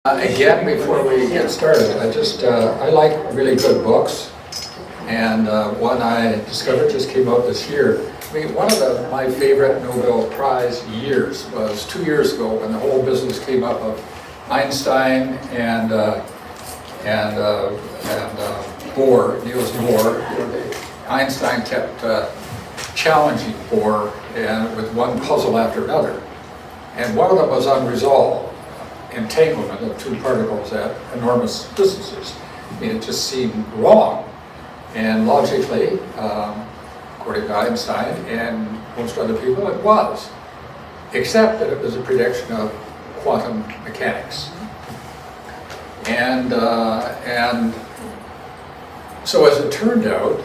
Again, before we get started, I like really good books, and one I discovered just came out this year. I mean, one of my favorite Nobel Prize years was 2 years ago when the whole business came up of Einstein and Bohr, Niels Bohr. Einstein kept challenging Bohr and with one puzzle after another, and one of them was unresolved. Entanglement of two particles at enormous distances. I mean, it just seemed wrong. And logically, according to Einstein and most other people, it was. Except that it was a prediction of quantum mechanics. And so as it turned out,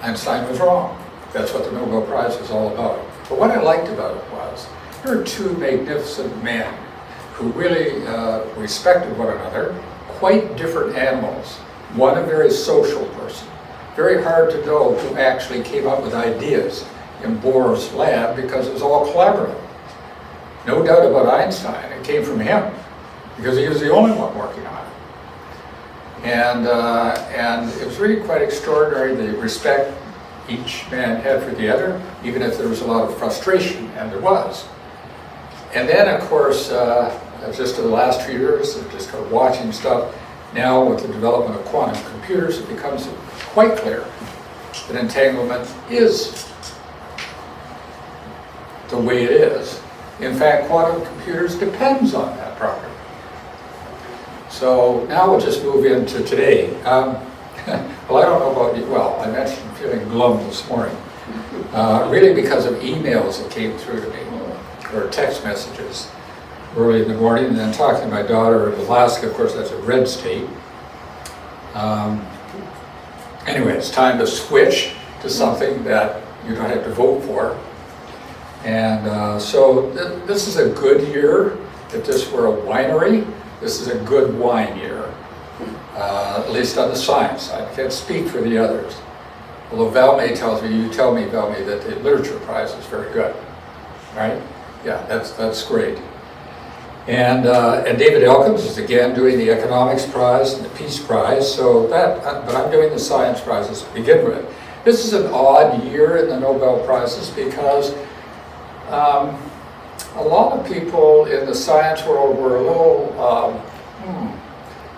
Einstein was wrong. That's what the Nobel Prize was all about. But what I liked about it was, here are two magnificent men who really respected one another, quite different animals. One a very social person, very hard to know who actually came up with ideas in Bohr's lab because it was all collaborative. No doubt about Einstein, it came from him because he was the only one working on it. And it was really quite extraordinary, the respect each man had for the other, even if there was a lot of frustration, and there was. And then, of course, just in the last 2 years, just kind of watching stuff, now with the development of quantum computers, it becomes quite clear that entanglement is the way it is. In fact, quantum computers depends on that property. So now we'll just move into today. Well, I don't know about you. Well, I mentioned feeling glum this morning, really because of emails that came through to me, or text messages early in the morning, and then talking to my daughter in Alaska. Of course, that's a red state. Anyway, it's time to switch to something that you don't have to vote for. And so this is a good year. If this were a winery, this is a good wine year, at least on the science side. I can't speak for the others. Although Valmai tells me, you tell me, Valmai, that the literature prize is very good, right? Yeah, that's great. And David Elkins is again doing the economics prize and the peace prize. So but I'm doing the science prizes to begin with. This is an odd year in the Nobel Prizes because a lot of people in the science world were a little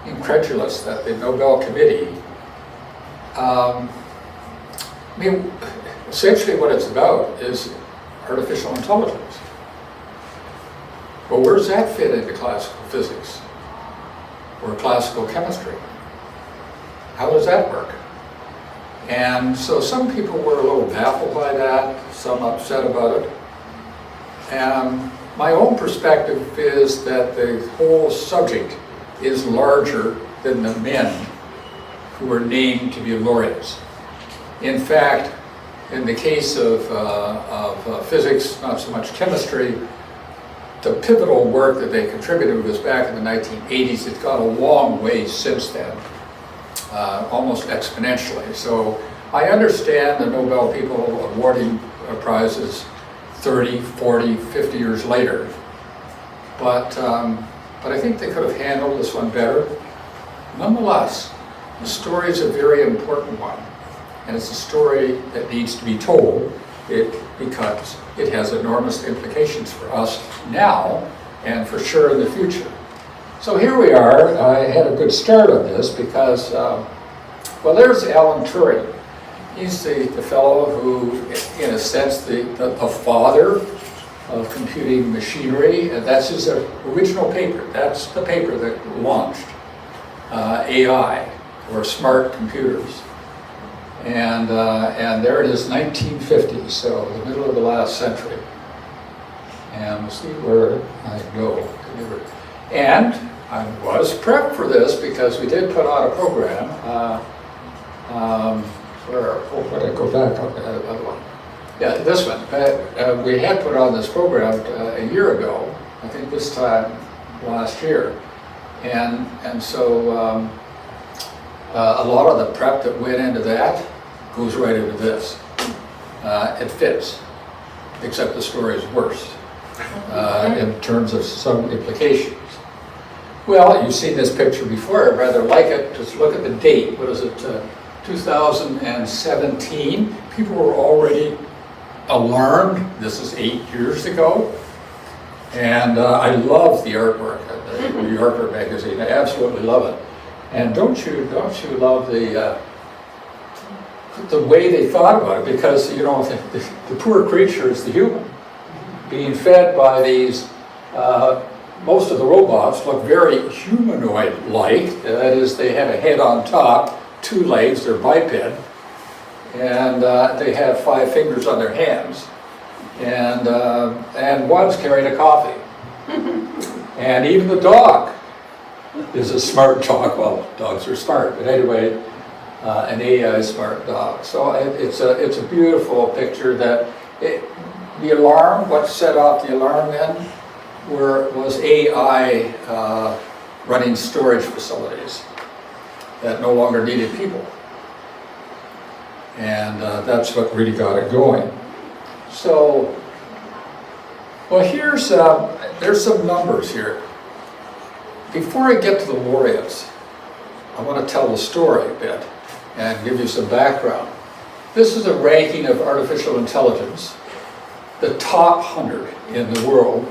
incredulous that the Nobel Committee. I mean, essentially what it's about is artificial intelligence. Well, where does that fit into classical physics or classical chemistry? How does that work? And so some people were a little baffled by that, some upset about it. And my own perspective is that the whole subject is larger than the men who were named to be laureates. In fact, in the case of physics, not so much chemistry, the pivotal work that they contributed was back in the 1980s. It's gone a long way since then, almost exponentially. So I understand the Nobel people awarding prizes 30, 40, 50 years later. But I think they could have handled this one better. Nonetheless, the story is a very important one. And it's a story that needs to be told because it has enormous implications for us now and for sure in the future. So here we are. I had a good start on this because, well, there's Alan Turing. He's the fellow who, in a sense, the father of computing machinery. And that's his original paper. That's the paper that launched AI, or smart computers. And there it is, 1950, so the middle of the last century. And we'll see where I go. And I was prepped for this because we did put on a program. Where did I go back on the other one? Yeah, this one. We had put on this program a year ago, I think this time last year. And so a lot of the prep that went into that goes right into this. It fits, except the story is worse in terms of some implications. Well, you've seen this picture before. I'd rather like it. Just look at the date. What is it? 2017. People were already alarmed. This is 8 years ago. And I love the artwork of the New Yorker magazine. I absolutely love it. And don't you love the way they thought about it? Because, you know, the poor creature is the human being fed by these. Most of the robots look very humanoid-like. That is, they have a head on top, 2 legs, they're biped, and they have 5 fingers on their hands, and one's carrying a coffee. And even the dog is a smart dog. Well, dogs are smart, but anyway, an AI smart dog. So it's a beautiful picture. The alarm, what set off the alarm then, was AI running storage facilities that no longer needed people. And that's what really got it going. So, well, there's some numbers here. Before I get to the laureates, I want to tell the story a bit and give you some background. This is a ranking of artificial intelligence, the top 100 in the world.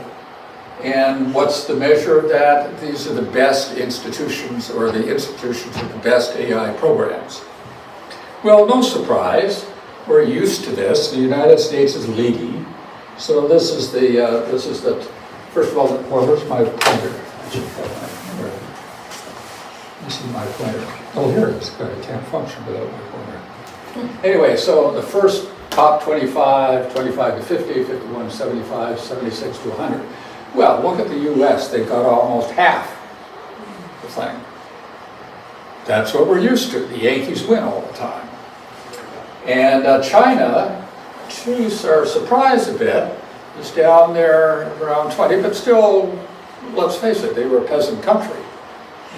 And what's the measure of that? These are the best institutions, or the institutions with the best AI programs. Well, no surprise, we're used to this. The United States is leading. So this is the first of all, well, where's my pointer? I should have my pointer. This is my pointer. Oh, here it is. Good. I can't function without my pointer. Anyway, so the first top 25, 25 to 50, 51 to 75, 76 to 100. Well, look at the US. They've got almost half the thing. That's what we're used to. The Yankees win all the time. And China, Jews are surprised a bit, is down there around 20, but still, let's face it, they were a peasant country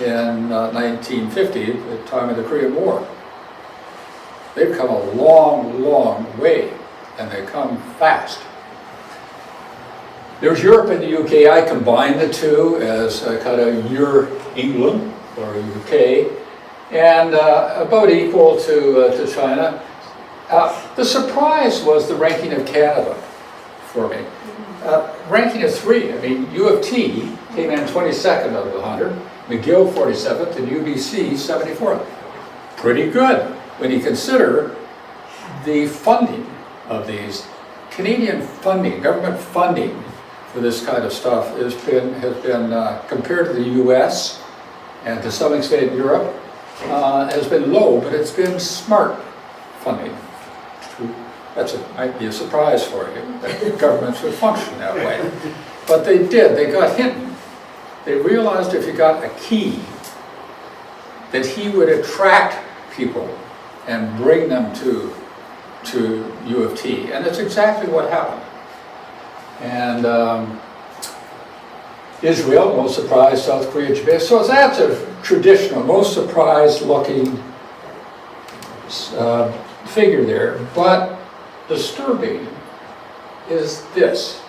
in 1950, at the time of the Korean War. They've come a long, long way, and they come fast. There's Europe and the UK. I combine the two as kind of England or UK, and about equal to China. The surprise was the ranking of Canada for me. Ranking of 3. I mean, U of T came in 22nd out of 100, McGill 47th, and UBC 74th. Pretty good when you consider the funding of these. Canadian funding, government funding for this kind of stuff has been compared to the US and to some extent Europe, has been low, but it's been smart funding. That might be a surprise for you, that governments would function that way. But they did, they got hidden. They realized if you got a key, that he would attract people and bring them to U of T. And that's exactly what happened. And Israel, no surprise, South Korea, Japan. So that's a traditional, most surprised looking figure there. But disturbing is this.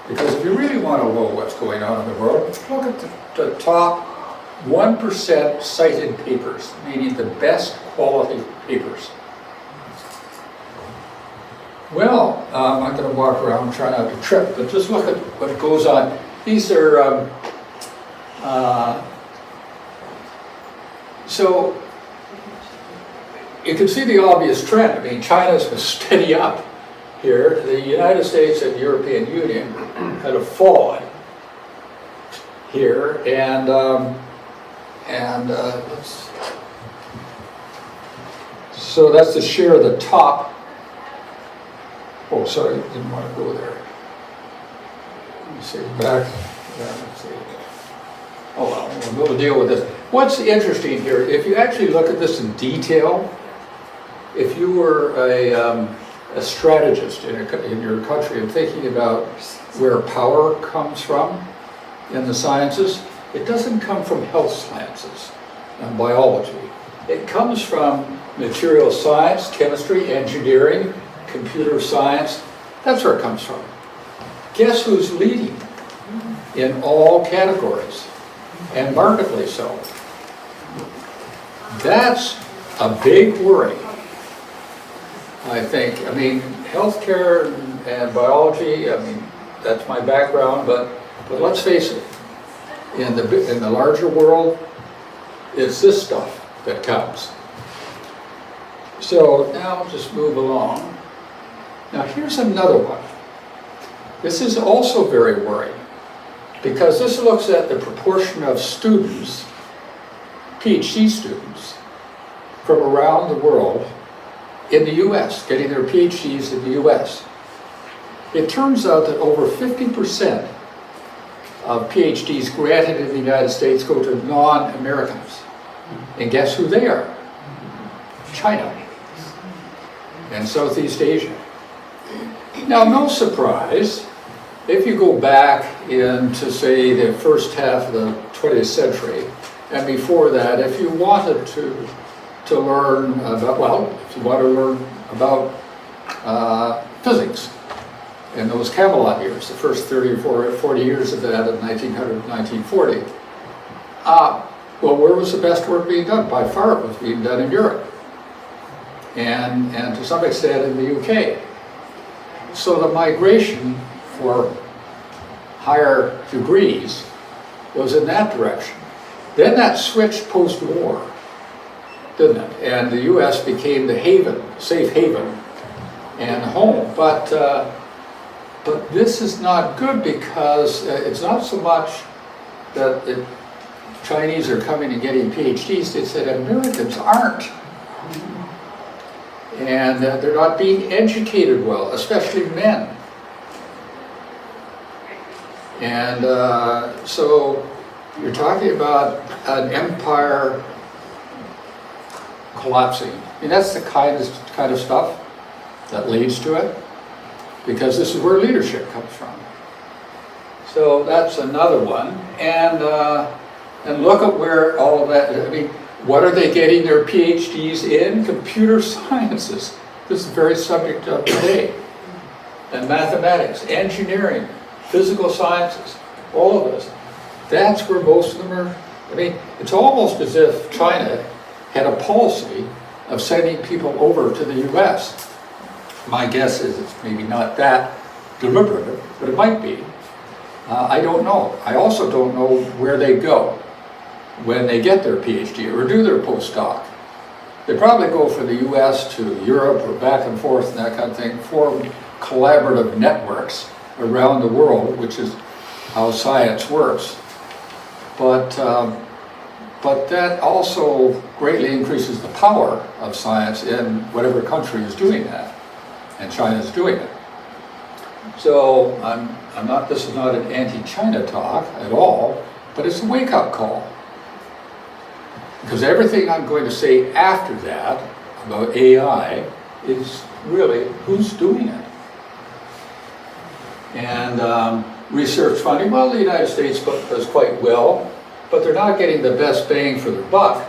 Because if you really want to know what's going on in the world, look at the top 1% cited papers, meaning the best quality papers. Well, I'm not going to walk around trying not to trip, but just look at what goes on. These are, so you can see the obvious trend. I mean, China's been steady up here. The United States and European Union kind of fallen here, and so that's the share of the top. Oh, sorry, didn't want to go there. Let me see, back. Yeah, let's see. Oh well, we'll deal with this. What's interesting here, if you actually look at this in detail, if you were a strategist in your country and thinking about where power comes from in the sciences, it doesn't come from health sciences and biology. It comes from material science, chemistry, engineering, computer science. That's where it comes from. Guess who's leading in all categories? and markedly so. That's a big worry, I think. I mean, healthcare and biology, I mean, that's my background, but let's face it, in the larger world, it's this stuff that counts. So now I'll just move along. Now here's another one. This is also very worrying, because this looks at the proportion of students, PhD students, from around the world in the US, getting their PhDs in the US. It turns out that over 50% of PhDs granted in the United States go to non-Americans. And guess who they are? China and Southeast Asia. Now, no surprise, if you go back into, say, the first half of the 20th century, and before that, if you wanted to learn about, well, if you want to learn about physics in those Camelot years, the first 30 or 40 years of that in 1900, 1940, well, where was the best work being done? By far it was being done in Europe, and to some extent in the UK. So the migration for higher degrees was in that direction. Then that switched post-war, didn't it? And the US became the haven, safe haven, and home. But this is not good, because it's not so much that Chinese are coming and getting PhDs, it's that Americans aren't. And they're not being educated well, especially men. And so you're talking about an empire collapsing. I mean, that's the kind of stuff that leads to it, because this is where leadership comes from. So that's another one. And look at where all of that, I mean, what are they getting their PhDs in? Computer sciences. This is the very subject of today. And mathematics, engineering, physical sciences, all of this. That's where most of them are. I mean, it's almost as if China had a policy of sending people over to the US. My guess is it's maybe not that deliberate, but it might be. I don't know. I also don't know where they go when they get their PhD or do their postdoc. They probably go from the US to Europe or back and forth and that kind of thing, form collaborative networks around the world, which is how science works. But that also greatly increases the power of science in whatever country is doing that, and China is doing it. So this is not an anti-China talk at all, but it's a wake-up call. Because everything I'm going to say after that about AI is really who's doing it. And research funding, well, the United States does quite well, but they're not getting the best bang for their buck,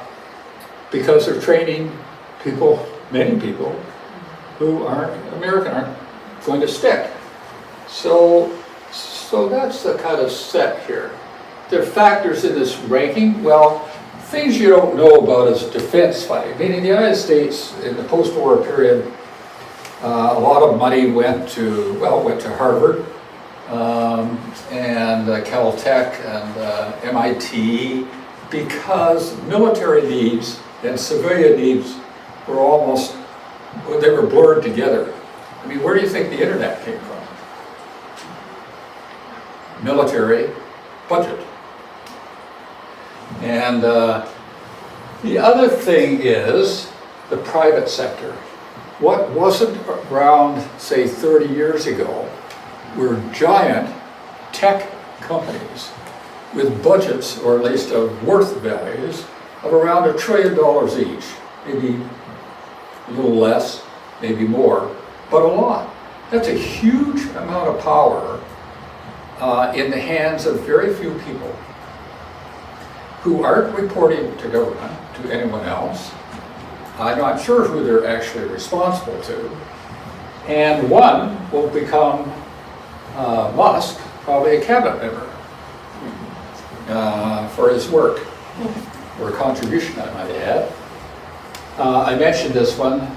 because they're training people, many people, who aren't American, aren't going to stick. So that's the kind of set here. There are factors in this ranking. Well, things you don't know about is defense funding. I mean, in the United States, in the post-war period, a lot of money went to Harvard and Caltech and MIT, because military needs and civilian needs were they were blurred together. I mean, where do you think the internet came from? Military budget. And the other thing is the private sector. What wasn't around, say, 30 years ago were giant tech companies with budgets, or at least of worth values, of around $1 trillion each. Maybe a little less, maybe more, but a lot. That's a huge amount of power in the hands of very few people who aren't reporting to government, to anyone else. I'm not sure who they're actually responsible to. And one will become Musk, probably a cabinet member. for his work, or contribution, I might add. I mentioned this one.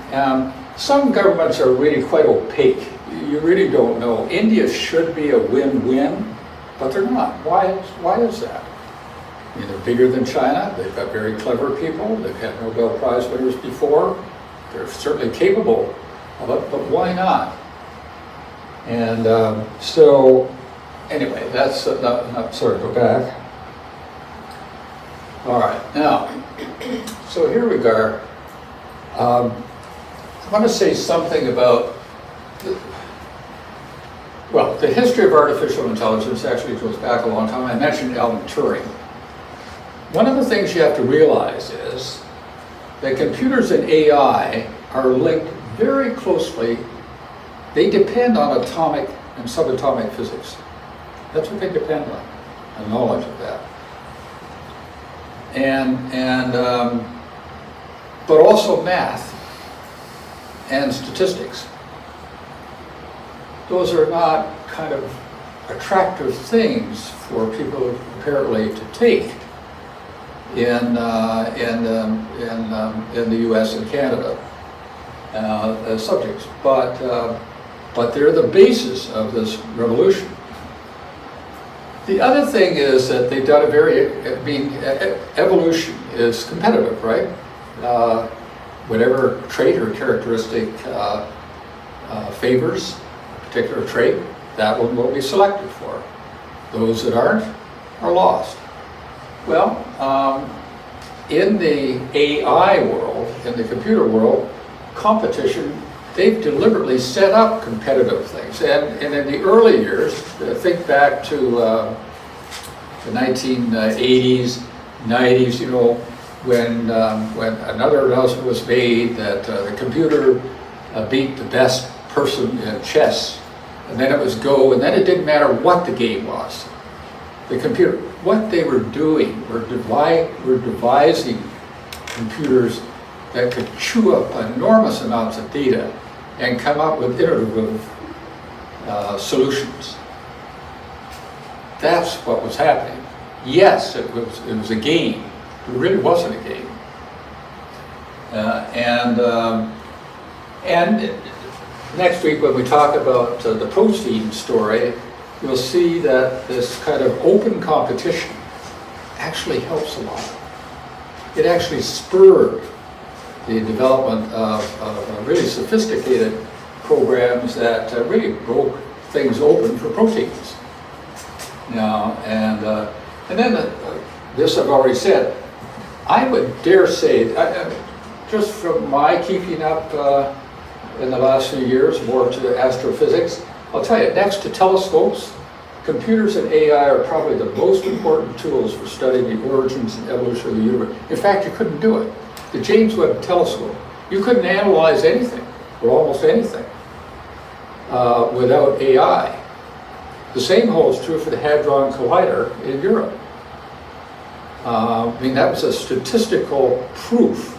Some governments are really quite opaque. You really don't know. India should be a win-win, but they're not. Why is that? I mean, they're bigger than China. They've got very clever people. They've had Nobel Prize winners before. They're certainly capable of it, but why not? And so, anyway, that's sorry, go back. All right, now, so here we are. I want to say something about, the history of artificial intelligence actually goes back a long time. I mentioned Alan Turing. One of the things you have to realize is that computers and AI are linked very closely. They depend on atomic and subatomic physics. That's what they depend on knowledge of that. But also math and statistics. Those are not kind of attractive things for people apparently to take in the U.S. and Canada as subjects, but they're the basis of this revolution. The other thing is that they've done evolution is competitive, right? Whatever trait or characteristic favors a particular trait, that one will be selected for. Those that aren't are lost. Well, in the AI world, in the computer world, competition, they've deliberately set up competitive things. And in the early years, think back to the 1980s, 90s, you know, when another announcement was made that the computer beat the best person in chess, and then it was go, and then it didn't matter what the game was. The computer, what they were doing were devising computers that could chew up enormous amounts of data and come up with iterative solutions. That's what was happening. Yes, it was a game. It really wasn't a game. And next week when we talk about the protein story, you'll see that this kind of open competition actually helps a lot. It actually spurred the development of really sophisticated programs that really broke things open for proteins. Now, and then this I've already said. I would dare say, just from my keeping up in the last few years more to astrophysics, I'll tell you, next to telescopes, computers and AI are probably the most important tools for studying the origins and evolution of the universe. In fact, you couldn't do it. The James Webb Telescope, you couldn't analyze anything, or almost anything, without AI. The same holds true for the Hadron Collider in Europe. I mean, that was a statistical proof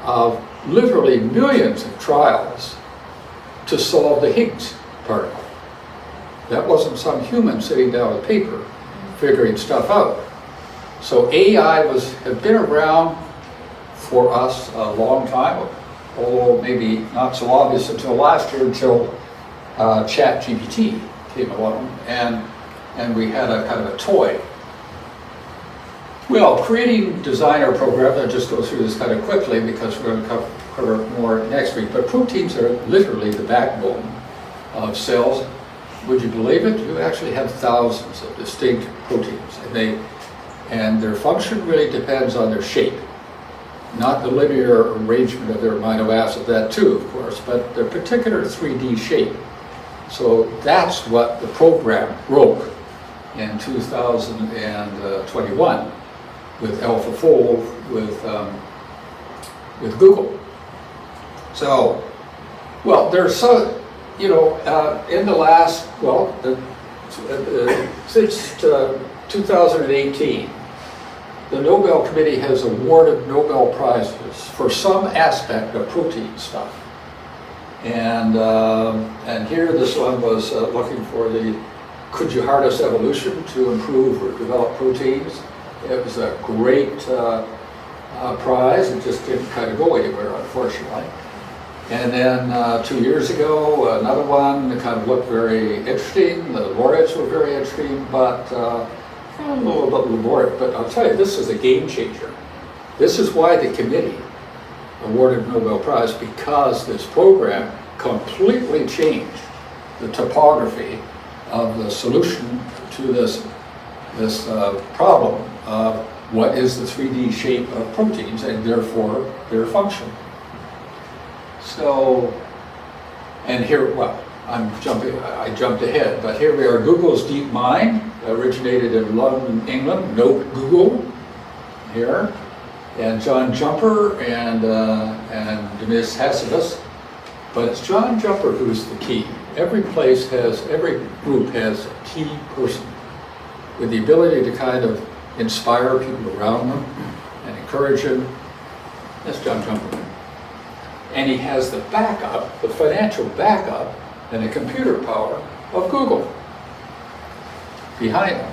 of literally millions of trials to solve the Higgs particle. That wasn't some human sitting down with paper figuring stuff out. So AI had been around for us a long time, although maybe not so obvious until last year, until ChatGPT came along, and we had a kind of a toy. Well, creating designer programs, I'll just go through this kind of quickly because we're going to cover more next week, but proteins are literally the backbone of cells. Would you believe it? You actually have thousands of distinct proteins, and their function really depends on their shape. Not the linear arrangement of their amino acid, that too, of course, but their particular 3D shape. So that's what the program broke in 2021 with AlphaFold, with Google. So, well, there's so, you know, in the last, well, since 2018, the Nobel Committee has awarded Nobel Prizes for some aspect of protein stuff. And here this one was looking for the could you harness evolution to improve or develop proteins? It was a great prize. It just didn't kind of go anywhere, unfortunately. And then 2 years ago, another one that kind of looked very interesting. The laureates were very interesting, but a little bit laborious. But I'll tell you, this is a game changer. This is why the committee awarded the Nobel Prize, because this program completely changed the topography of the solution to this problem of what is the 3D shape of proteins and therefore their function. So, and here, well, I jumped ahead, but here we are. Google's DeepMind originated in London, England. Note Google here, and John Jumper and Demis Hassabis. But it's John Jumper who's the key. Every group has a key person with the ability to kind of inspire people around them and encourage them. That's John Jumper. And he has the backup, the financial backup, and the computer power of Google behind him.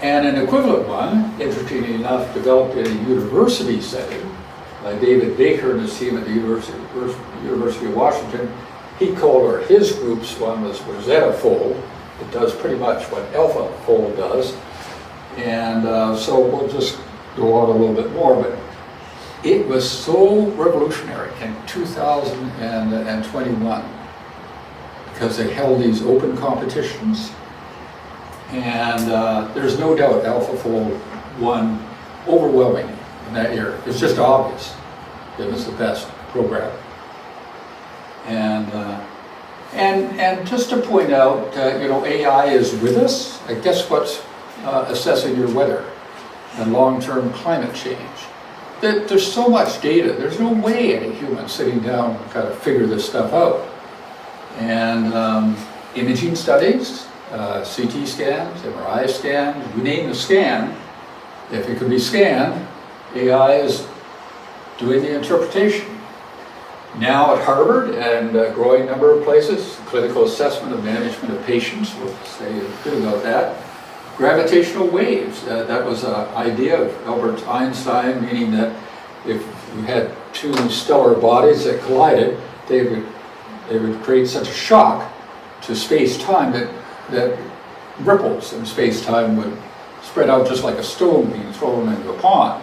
And an equivalent one, interestingly enough, developed in a university setting by David Baker and his team at the University of Washington. He called, or his group's one was Rosetta Fold. It does pretty much what AlphaFold does. And so we'll just go on a little bit more, but it was so revolutionary in 2021 because they held these open competitions, and there's no doubt AlphaFold won overwhelmingly in that year. It's just obvious it was the best program. And just to point out, AI is with us. I guess what's assessing your weather and long-term climate change. There's so much data. There's no way any human sitting down can kind of figure this stuff out. And imaging studies, CT scans, MRI scans, you name the scan. If it can be scanned, AI is doing the interpretation. Now at Harvard and a growing number of places, clinical assessment and management of patients, we'll say a bit about that. Gravitational waves, that was an idea of Albert Einstein, meaning that if you had two stellar bodies that collided, they would create such a shock to space-time that ripples in space-time would spread out just like a stone being thrown into a pond.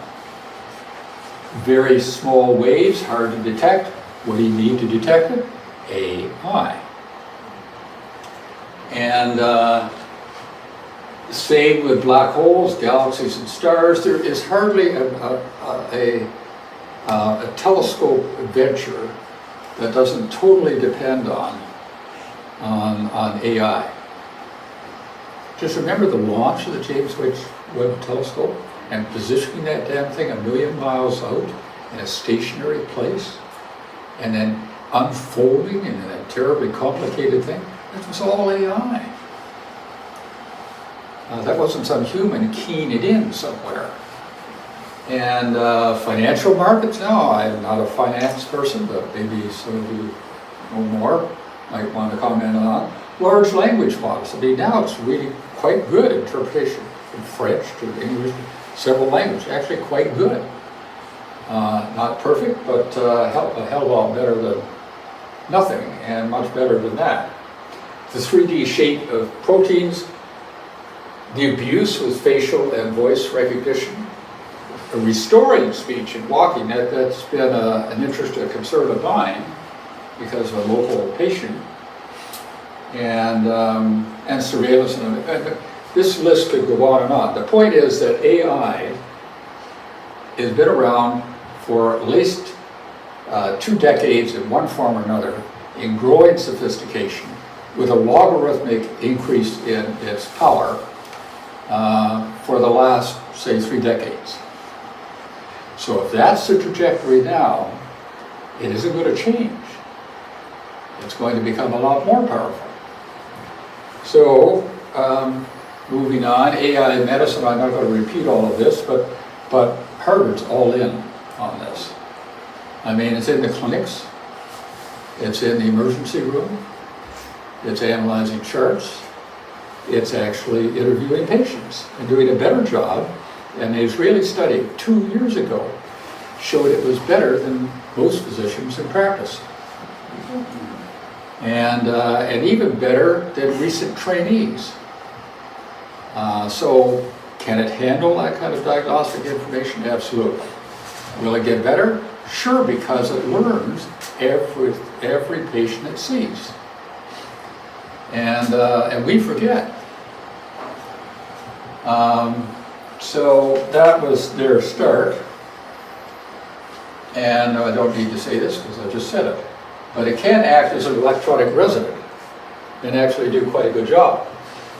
Very small waves, hard to detect. What do you need to detect it? AI. And same with black holes, galaxies, and stars. There is hardly a telescope adventure that doesn't totally depend on AI. Just remember the launch of the James Webb Telescope and positioning that damn thing 1,000,000 miles out in a stationary place, and then unfolding in a terribly complicated thing. That was all AI. That wasn't some human keying it in somewhere. And financial markets, no, I'm not a finance person, but maybe some of you know more might want to comment on. Large language models, I mean, now it's really quite good interpretation from French to English, several languages, actually quite good. Not perfect, but a hell of a lot better than nothing, and much better than that. The 3D shape of proteins, the abuse with facial and voice recognition, restoring speech and walking, that's been an interest, a concern of mine because of a local patient, and surveillance. And this list could go on and on. The point is that AI has been around for at least 2 decades in one form or another, in growing sophistication, with a logarithmic increase in its power for the last, say, 3 decades. So if that's the trajectory now, it isn't going to change. It's going to become a lot more powerful. So, moving on, AI medicine, I'm not going to repeat all of this, but Harvard's all in on this. I mean, it's in the clinics, it's in the emergency room, it's analyzing charts, It's actually interviewing patients and doing a better job. And the Israeli study 2 years ago showed it was better than most physicians in practice. And even better than recent trainees. So can it handle that kind of diagnostic information? Absolutely. Will it get better? Sure, because it learns every patient it sees. And we forget. So that was their start. And I don't need to say this because I just said it. But it can act as an electronic resident and actually do quite a good job.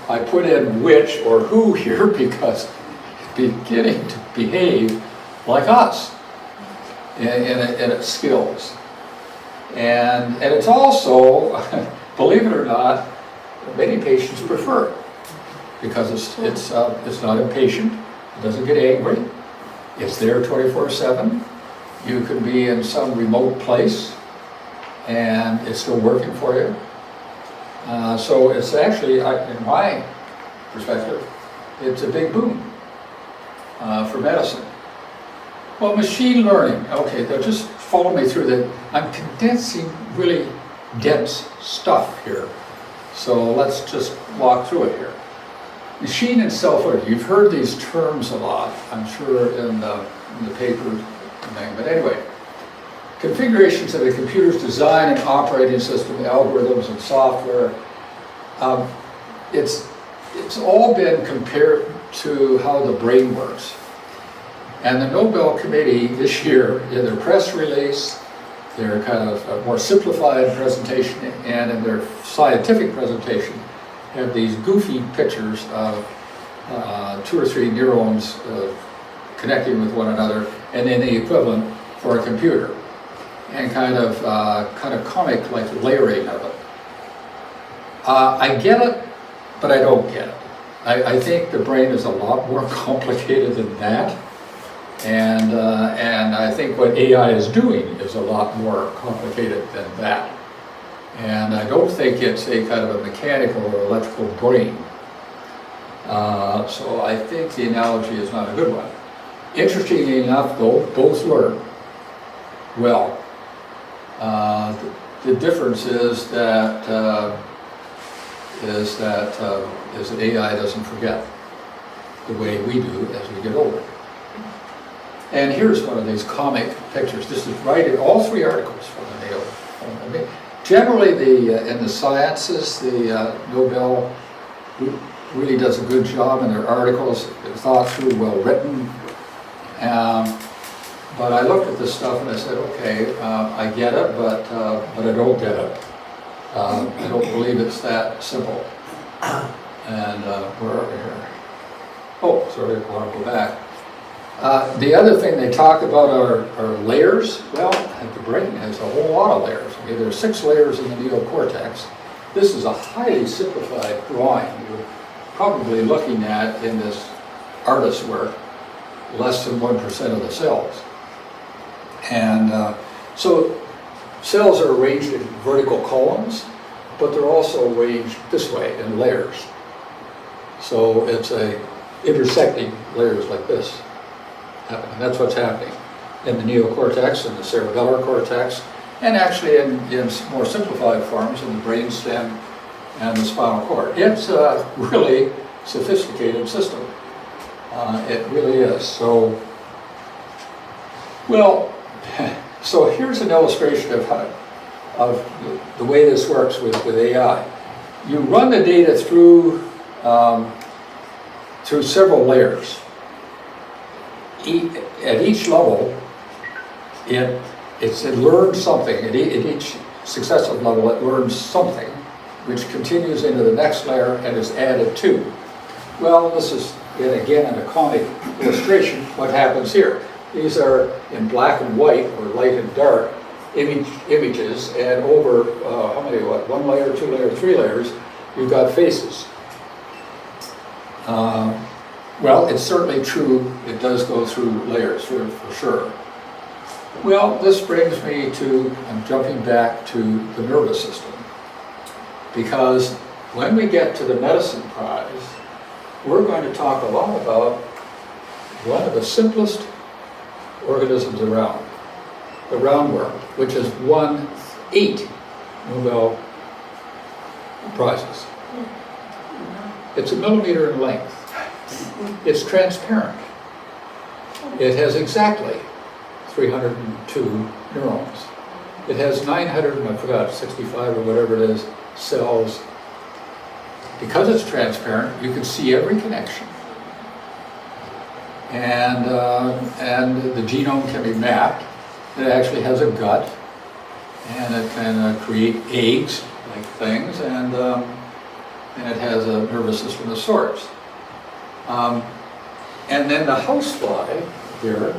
I put in which or who here because it's beginning to behave like us in its skills. And it's also, believe it or not, many patients prefer it because it's not impatient, it doesn't get angry, it's there 24/7. You can be in some remote place and it's still working for you. So it's actually, in my perspective, it's a big boom for medicine. Well, machine learning, okay, now just follow me through that. I'm condensing really dense stuff here. So let's just walk through it here. Machine and self-learning, you've heard these terms a lot, I'm sure in the paper thing, but anyway. Configurations of a computer's design and operating system, algorithms and software. It's all been compared to how the brain works. And the Nobel Committee this year, in their press release, their kind of more simplified presentation, and in their scientific presentation, have these goofy pictures of 2 or 3 neurons connecting with one another, and then the equivalent for a computer. And kind of comic, like layering of it. I get it, but I don't get it. I think the brain is a lot more complicated than that, and I think what AI is doing is a lot more complicated than that. And I don't think it's a kind of a mechanical or electrical brain. So I think the analogy is not a good one. Interestingly enough, though, both learn well. The difference is that AI doesn't forget the way we do as we get older. And here's one of these comic pictures. This is right in all 3 articles from the Nobel. Generally, in the sciences, the Nobel really does a good job in their articles. They're thought through, well written. But I looked at this stuff and I said, okay, I get it, but I don't get it. I don't believe it's that simple. And where are we here? Oh, sorry, I want to go back. The other thing they talk about are layers. Well, the brain has a whole lot of layers. Okay, there are 6 layers in the neocortex. This is a highly simplified drawing. You're probably looking at, in this artist's work, less than 1% of the cells. And so cells are arranged in vertical columns, but they're also arranged this way in layers. So it's intersecting layers like this happening. That's what's happening in the neocortex and the cerebellar cortex, and actually in more simplified forms in the brainstem and the spinal cord. It's a really sophisticated system. It really is. So, well, so here's an illustration of the way this works with AI. You run the data through several layers. At each level, it learns something. At each successive level, it learns something, which continues into the next layer and is added to. Well, this is, again, in a comic illustration, what happens here. These are in black and white, or light and dark, images, and over, how many, 1 layer, 2 layers, 3 layers, you've got faces. Well, it's certainly true, it does go through layers, for sure. Well, this brings me to, I'm jumping back to the nervous system, because when we get to the medicine prize, we're going to talk a lot about one of the simplest organisms around, the roundworm, which has won 8 Nobel Prizes. It's a millimeter in length. It's transparent. It has exactly 302 neurons. It has 65 or whatever it is, cells. Because it's transparent, you can see every connection. And the genome can be mapped. It actually has a gut, and it can create eggs, like things, and it has a nervous system of sorts. And then the housefly here,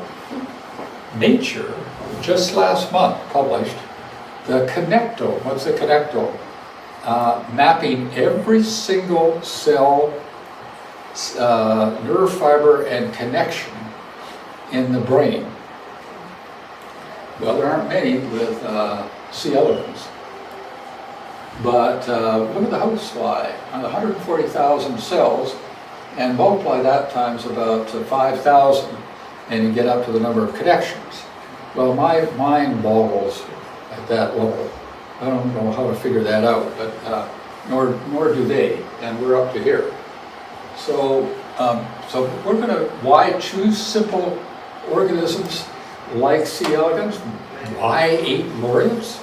Nature, just last month published the connectome. What's the connectome? Mapping every single cell, nerve fiber, and connection in the brain. Well, there aren't many with C. elegans. But look at the housefly, 140,000 cells, and multiply that times about 5,000, and you get up to the number of connections. Well, my mind boggles at that level. I don't know how to figure that out, but nor do they, and we're up to here. So we're going to, why choose simple organisms like C. elegans? Why 8 laureates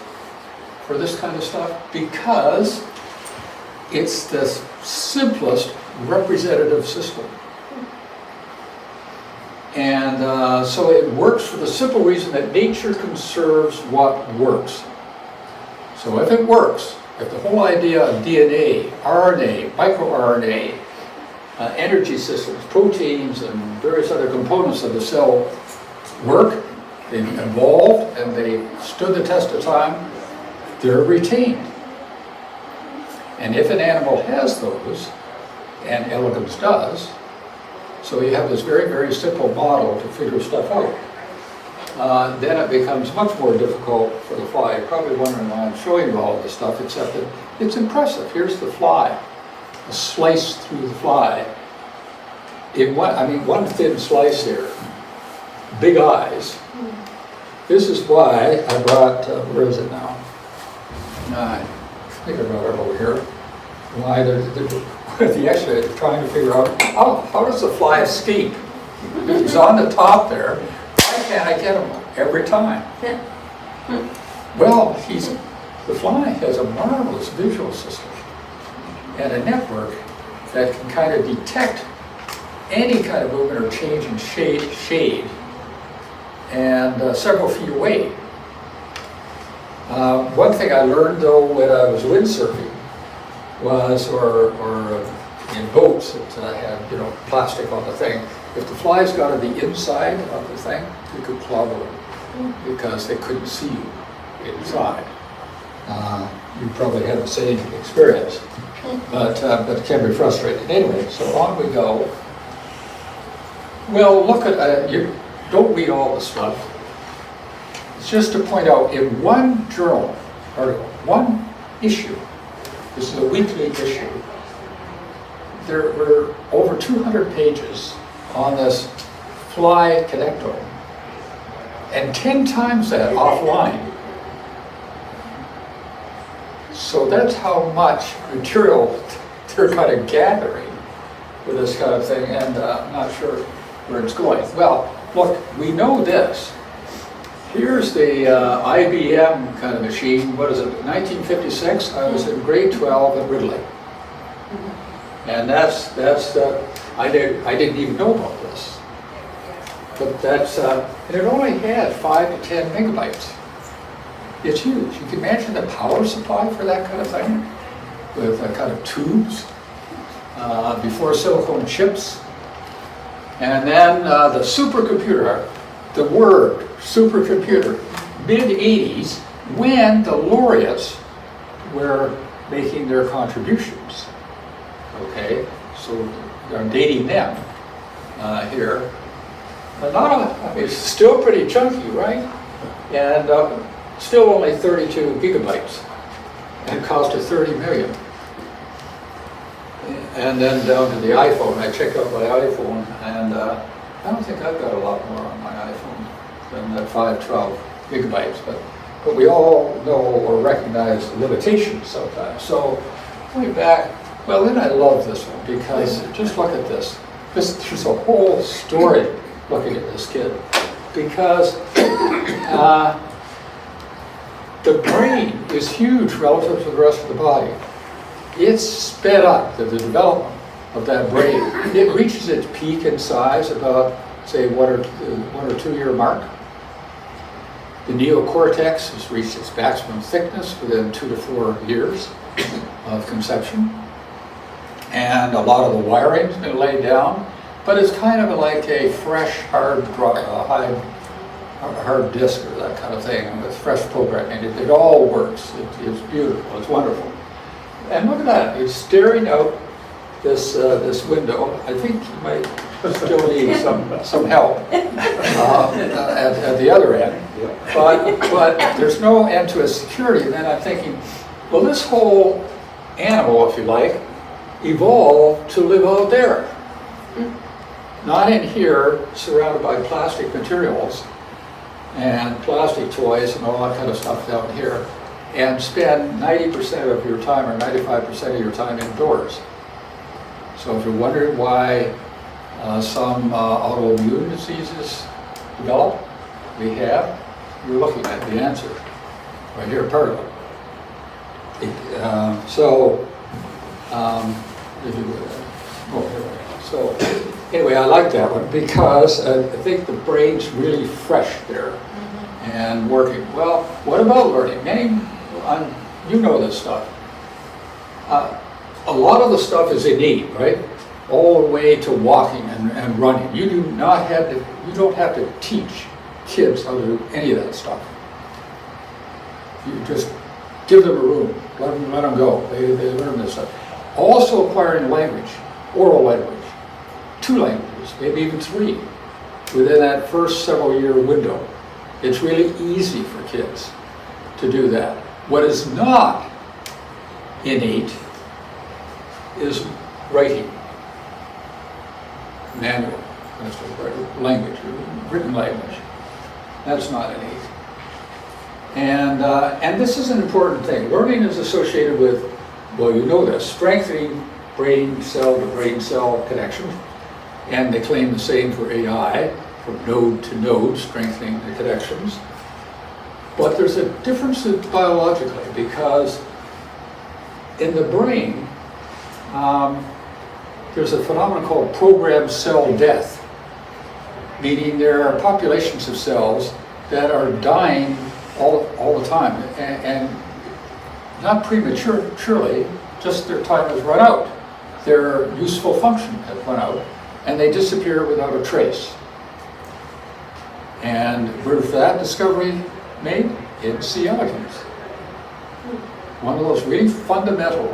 for this kind of stuff? Because it's the simplest representative system. And so it works for the simple reason that nature conserves what works. So if it works, if the whole idea of DNA, RNA, microRNA, energy systems, proteins, and various other components of the cell work, they've evolved and they stood the test of time, they're retained. And if an animal has those, and elegans does, so you have this very, very simple model to figure stuff out. Then it becomes much more difficult for the fly. You're probably wondering why I'm showing you all this stuff, except that it's impressive. Here's the fly, a slice through the fly. One thin slice here, big eyes. This is why I brought, where is it now? I think I brought it over here. Why they're trying to figure out, how does the fly escape? He's on the top there. Why can't I get him every time? Well, the fly has a marvelous visual system and a network that can kind of detect any kind of movement or change in shade and several feet away. One thing I learned though when I was windsurfing was, or in boats that had plastic on the thing, if the flies got on the inside of the thing, you could clobber them because they couldn't see you inside. You probably had the same experience, but it can be frustrating. Anyway, so on we go. Well, look at, you don't read all the stuff. It's just to point out in one journal article, one issue, this is a weekly issue, there were over 200 pages on this fly connectome, and 10 times that offline. So that's how much material they're kind of gathering with this kind of thing, and I'm not sure where it's going. Well, look, we know this. Here's the IBM kind of machine. What is it, 1956? I was in grade 12 at Ridley. And I didn't even know about this. But and it only had 5 to 10 megabytes. It's huge. You can imagine the power supply for that kind of thing, with kind of tubes, before silicone chips. And then the supercomputer, the word supercomputer, mid-80s, when the laureates were making their contributions. Okay, so I'm dating them here. It's still pretty chunky, right? And still only 32 gigabytes, and it cost 30 million. and then down to the iPhone. I check out my iPhone, and I don't think I've got a lot more on my iPhone than that 512 gigabytes, but we all know or recognize the limitations sometimes. So going back, well, then I love this one because just look at this. There's a whole story looking at this kid, because the brain is huge relative to the rest of the body. It's sped up, the development of that brain. It reaches its peak in size about, say, 1 or 2 year mark. The neocortex has reached its maximum thickness within 2 to 4 years of conception. And a lot of the wiring's been laid down, but it's kind of like a fresh, hard disk or that kind of thing with fresh programming. It all works. It's beautiful. It's wonderful. And look at that. It's staring out this window. I think you might still need some help at the other end. But there's no end to its security. And then I'm thinking, well, this whole animal, if you like, evolved to live out there. Not in here, surrounded by plastic materials and plastic toys and all that kind of stuff down here, and spend 90% of your time or 95% of your time indoors. So if you're wondering why some autoimmune diseases develop, you're looking at the answer right here, part of it. So anyway, I like that one because I think the brain's really fresh there and working. Well, what about learning? You know this stuff. A lot of the stuff is innate, right? All the way to walking and running. You don't have to teach kids how to do any of that stuff. You just give them a room, let them go. They learn this stuff. Also acquiring language, oral language, 2 languages, maybe even 3, within that first several year window. It's really easy for kids to do that. What is not innate is writing, manual, language, written language. That's not innate. And this is an important thing. Learning is associated with, well, you know this, strengthening brain cell to brain cell connections. And they claim the same for AI, from node to node, strengthening the connections. But there's a difference biologically, because in the brain, there's a phenomenon called programmed cell death, meaning there are populations of cells that are dying all the time, and not prematurely, just their time has run out. Their useful function has run out, and they disappear without a trace. And where's that discovery made? In C. elegans. One of those really fundamental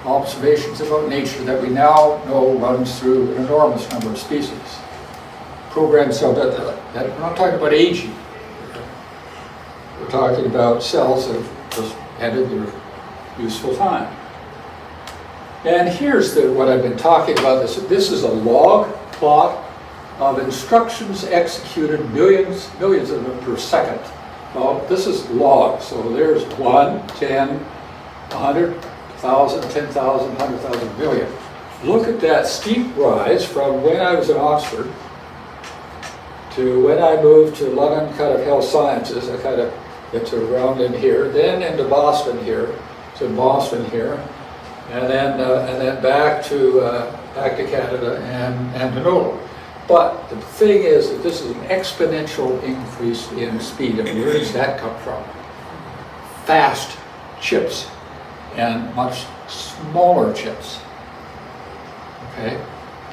observations about nature that we now know runs through an enormous number of species. Programmed cell death. We're not talking about aging. We're talking about cells that have just ended their useful time. And here's what I've been talking about. This is a log plot of instructions executed, millions of them per second. Well, this is log, so there's 1, 10, 100, 1,000, 10,000, 100,000, million. Look at that steep rise from when I was in Oxford to when I moved to London Health Sciences. I kind of get to around in here, then into Boston here, to Boston here, and then back to Canada and to Nobel. But the thing is that this is an exponential increase in speed. And where does that come from? Fast chips and much smaller chips. Okay?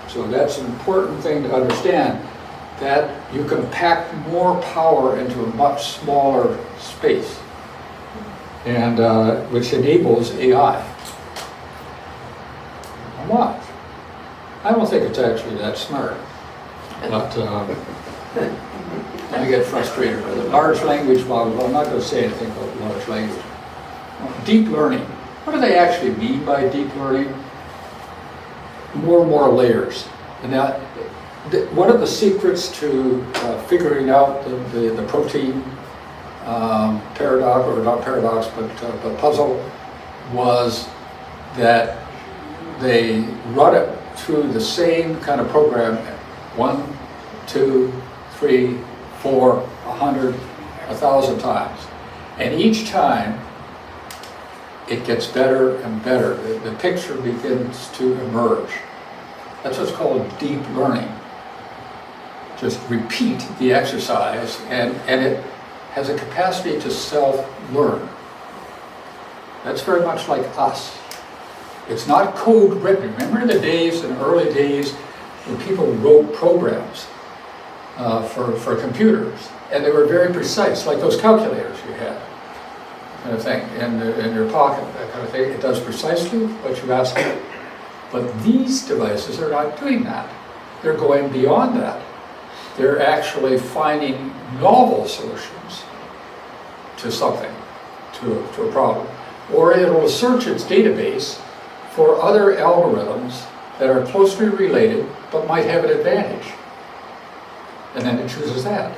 So that's an important thing to understand, that you can pack more power into a much smaller space, and which enables AI. What? I don't think it's actually that smart. But I get frustrated with it. Large language models, well, I'm not going to say anything about large language. Deep learning. What do they actually mean by deep learning? more and more layers. And now, one of the secrets to figuring out the protein paradox, or not paradox, but puzzle, was that they run it through the same kind of program 1, 2, 3, 4, 100, 1,000 times. And each time it gets better and better. The picture begins to emerge. That's what's called deep learning. Just repeat the exercise, and it has a capacity to self-learn. That's very much like us. It's not code written. Remember the days, in the early days, when people wrote programs for computers, and they were very precise, like those calculators you had, kind of thing, in your pocket, that kind of thing. It does precisely what you ask it. But these devices are not doing that. They're going beyond that. They're actually finding novel solutions to something, to a problem. Or it'll search its database for other algorithms that are closely related but might have an advantage. And then it chooses that.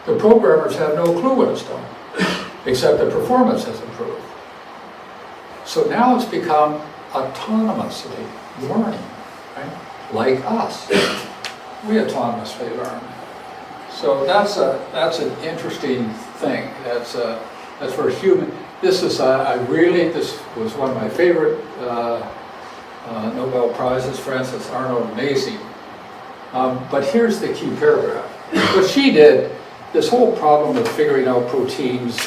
The programmers have no clue what it's done, except the performance has improved. So now it's become autonomously learning, right? Like us. We autonomously learn. So that's an interesting thing. That's for human. This is this was one of my favorite Nobel Prizes, Frances Arnold, amazing. But here's the key paragraph. What she did, this whole problem of figuring out proteins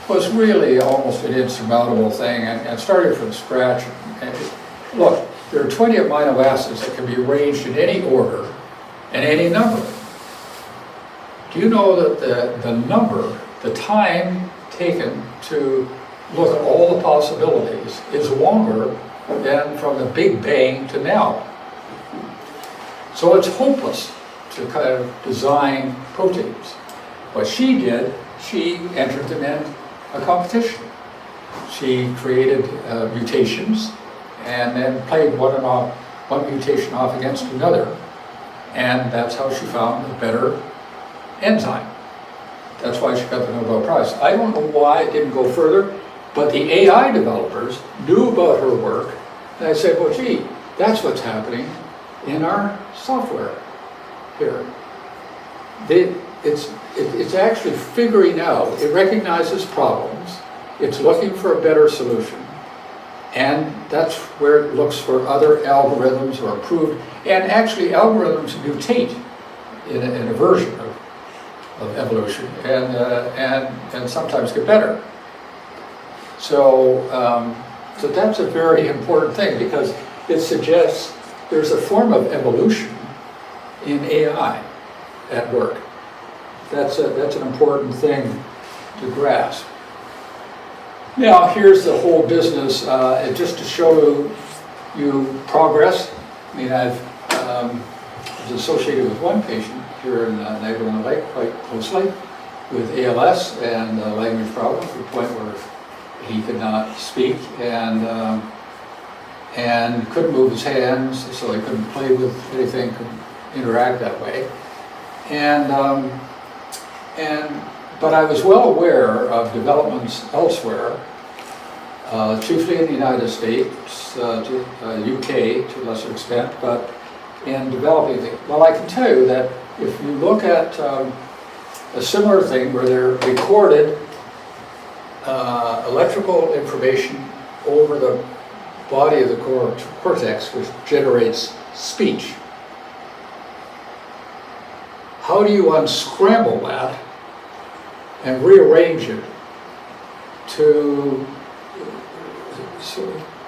was really almost an insurmountable thing, and started from scratch. And look, there are 20 amino acids that can be arranged in any order and any number. Do you know that the number, the time taken to look at all the possibilities is longer than from the Big Bang to now? So it's hopeless to kind of design proteins. What she did, she entered them in a competition. She created mutations and then played one mutation off against another. And that's how she found a better enzyme. That's why she got the Nobel Prize. I don't know why it didn't go further, but the AI developers knew about her work, and I said, well, gee, that's what's happening in our software here. It's actually figuring out, it recognizes problems, it's looking for a better solution, and that's where it looks for other algorithms or improved, and actually algorithms mutate in a version of evolution, and sometimes get better. So that's a very important thing, because it suggests there's a form of evolution in AI at work. That's an important thing to grasp. Now here's the whole business, just to show you progress. I mean, I was associated with one patient here in Niagara-on-the-Lake quite closely with ALS and language problems, to the point where he could not speak and couldn't move his hands, so he couldn't play with anything, couldn't interact that way. But I was well aware of developments elsewhere, chiefly in the United States, UK to a lesser extent, but in developing things. Well, I can tell you that if you look at a similar thing where they're recorded electrical information over the body of the cortex, which generates speech. How do you unscramble that and rearrange it so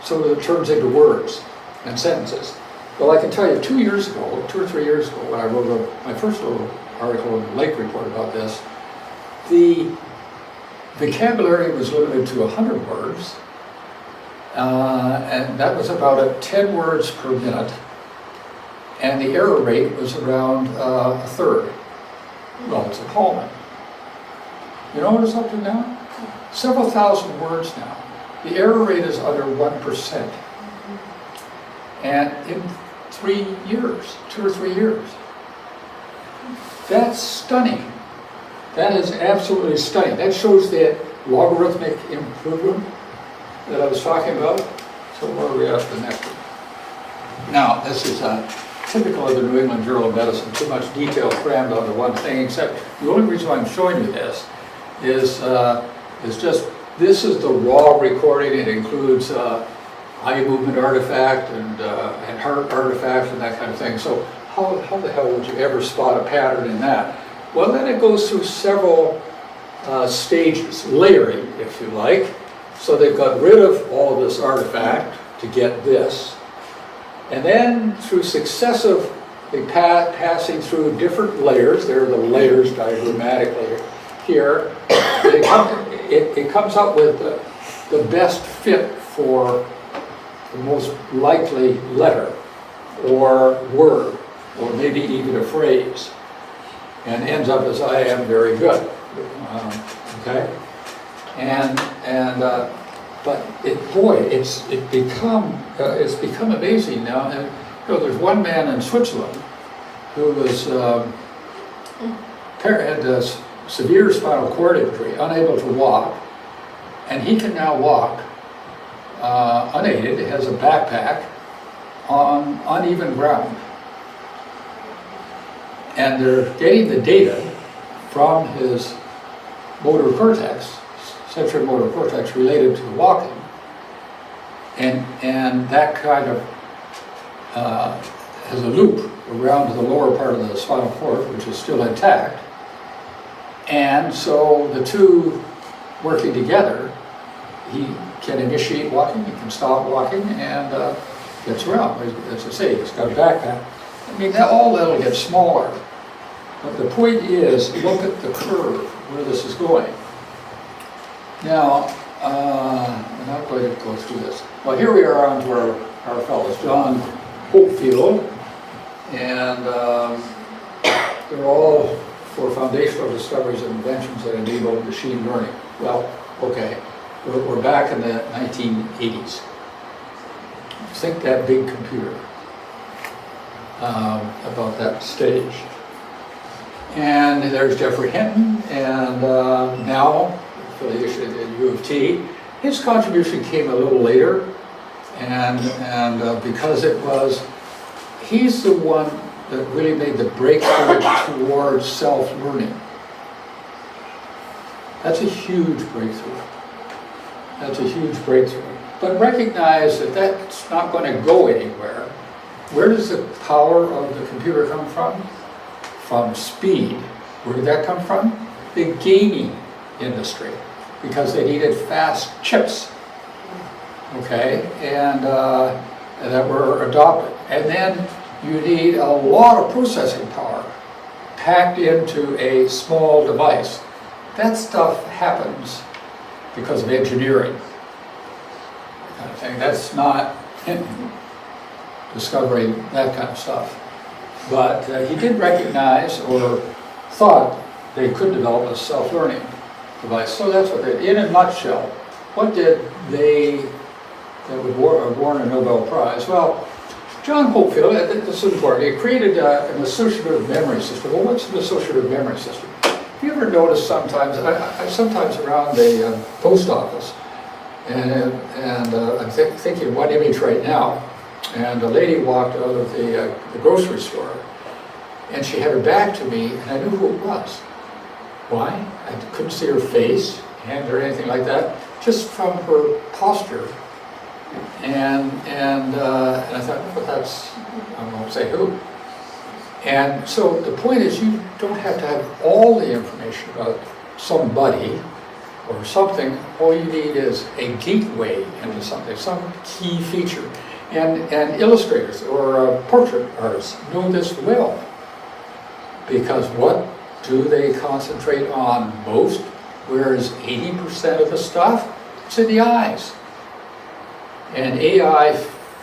that it turns into words and sentences? Well, I can tell you 2 or 3 years ago, when I wrote my first little article in the Lake Report about this, the vocabulary was limited to 100 words, and that was about 10 words per minute, and the error rate was around a third. Well, it's appalling. You know what it's up to now? Several thousand words now. The error rate is under 1%. and in 3 years, 2 or 3 years. That's stunning. That is absolutely stunning. That shows that logarithmic improvement that I was talking about. So where are we at the next one? Now, this is typical of the New England Journal of Medicine. Too much detail crammed onto one thing, except the only reason why I'm showing you this is just, this is the raw recording. It includes eye movement artifact and heart artifact and that kind of thing. So how the hell would you ever spot a pattern in that? Well, then it goes through several stages, layering, if you like. So they've got rid of all of this artifact to get this. And then through successively passing through different layers, there are the layers diagrammatically here, it comes up with the best fit for the most likely letter or word, or maybe even a phrase, and ends up as I am very good. Okay, but it's become amazing now. And there's one man in Switzerland who was had severe spinal cord injury, unable to walk, and he can now walk unaided. Has a backpack on uneven ground. And they're getting the data from his motor cortex, sensory motor cortex related to walking, and that kind of has a loop around the lower part of the spinal cord, which is still intact. And so the two working together, he can initiate walking, he can stop walking, and gets around. As I say, he's got a backpack. I mean, all that'll get smaller. But the point is, look at the curve where this is going. Now, I'm not going to go through this. Well, here we are on to our fellows, John Hopefield, and they're all for foundational discoveries and inventions that enable machine learning. Well, okay, we're back in the 1980s. Think that big computer, about that stage. And there's Jeffrey Hinton, and now affiliation at U of T. His contribution came a little later, and because he's the one that really made the breakthrough towards self-learning. That's a huge breakthrough. That's a huge breakthrough. But recognize that that's not going to go anywhere. Where does the power of the computer come from? From speed. Where did that come from? The gaming industry, because they needed fast chips, okay, and that were adopted. And then you need a lot of processing power packed into a small device. That stuff happens because of engineering, kind of thing. That's not discovering that kind of stuff. But he did recognize, or thought they could develop a self-learning device. So that's what they, in a nutshell, what did they, that would won a Nobel Prize? Well, John Hopefield, this is important, he created an associative memory system. Well, what's an associative memory system? Have you ever noticed sometimes, I sometimes around the post office, and I'm thinking one image right now, and a lady walked out of the grocery store, and she had her back to me, and I knew who it was. Why? I couldn't see her face, hand, or anything like that, just from her posture. And I thought, well, that's, I won't say who. And so the point is, you don't have to have all the information about somebody or something. All you need is a gateway into something, some key feature. And illustrators or portrait artists know this well, because what do they concentrate on most? Whereas 80% of the stuff, it's in the eyes. And AI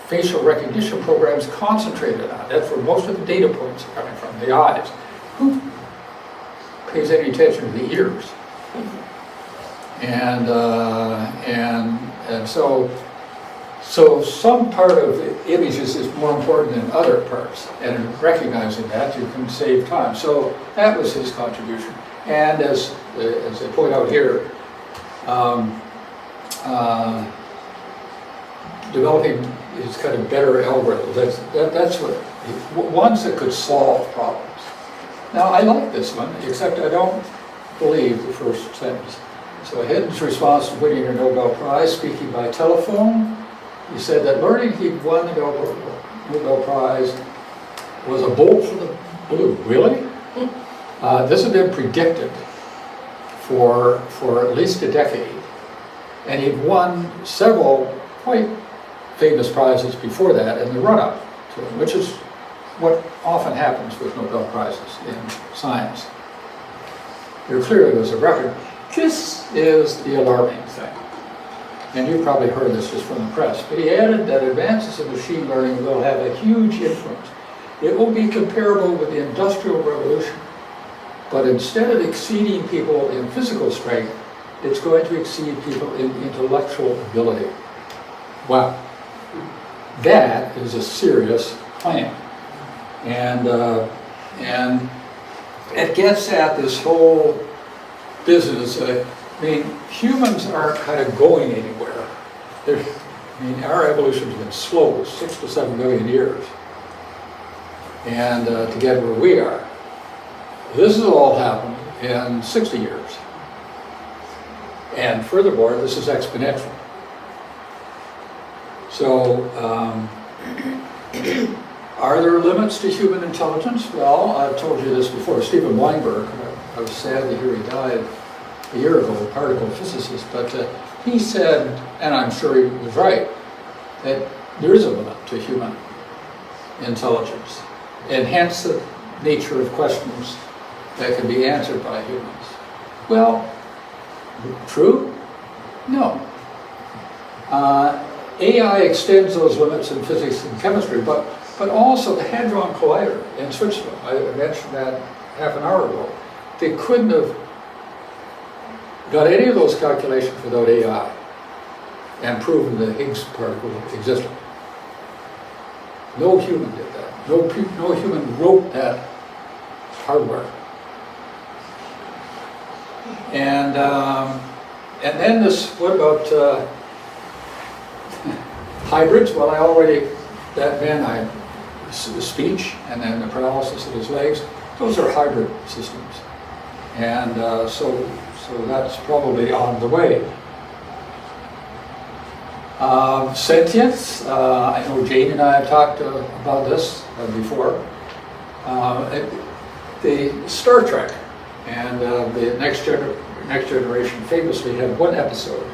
facial recognition programs concentrated on. That's where most of the data points are coming from, the eyes. Who pays any attention to the ears? And so So some part of the images is more important than other parts, and in recognizing that, you can save time. So that was his contribution. And as I point out here, developing these kind of better algorithms. That's what ones that could solve problems. Now I like this one, except I don't believe the first sentence. So Hinton's response to winning a Nobel Prize, speaking by telephone, he said that learning he'd won the Nobel Prize was a bolt from the blue. Really? This had been predicted for at least a decade, and he'd won several quite famous prizes before that in the run-up to it, which is what often happens with Nobel Prizes in science. There clearly was a record. This is the alarming thing. And you've probably heard this just from the press, but he added that advances in machine learning will have a huge influence. It will be comparable with the Industrial Revolution, but instead of exceeding people in physical strength, it's going to exceed people in intellectual ability. Wow. That is a serious claim. And it gets at this whole business. I mean, humans aren't kind of going anywhere. Our evolution has been slow, 6 to 7 million years, and to get where we are. This has all happened in 60 years. And furthermore, this is exponential. So, are there limits to human intelligence? Well, I've told you this before. Stephen Weinberg, I was sad to hear he died a year ago, a particle physicist, but he said, and I'm sure he was right, that there is a limit to human intelligence, and hence the nature of questions that can be answered by humans. Well, true? No. AI extends those limits in physics and chemistry, but also the Hadron Collider in Switzerland, I mentioned that half an hour ago. They couldn't have got any of those calculations without AI and proven the Higgs particle existed. No human did that. No human wrote that hardware. And then this, what about hybrids? Well, that man, the speech and then the paralysis of his legs, those are hybrid systems. And so that's probably on the way. Sentience, I know Jane and I have talked about this before. The Star Trek and the Next Generation famously had one episode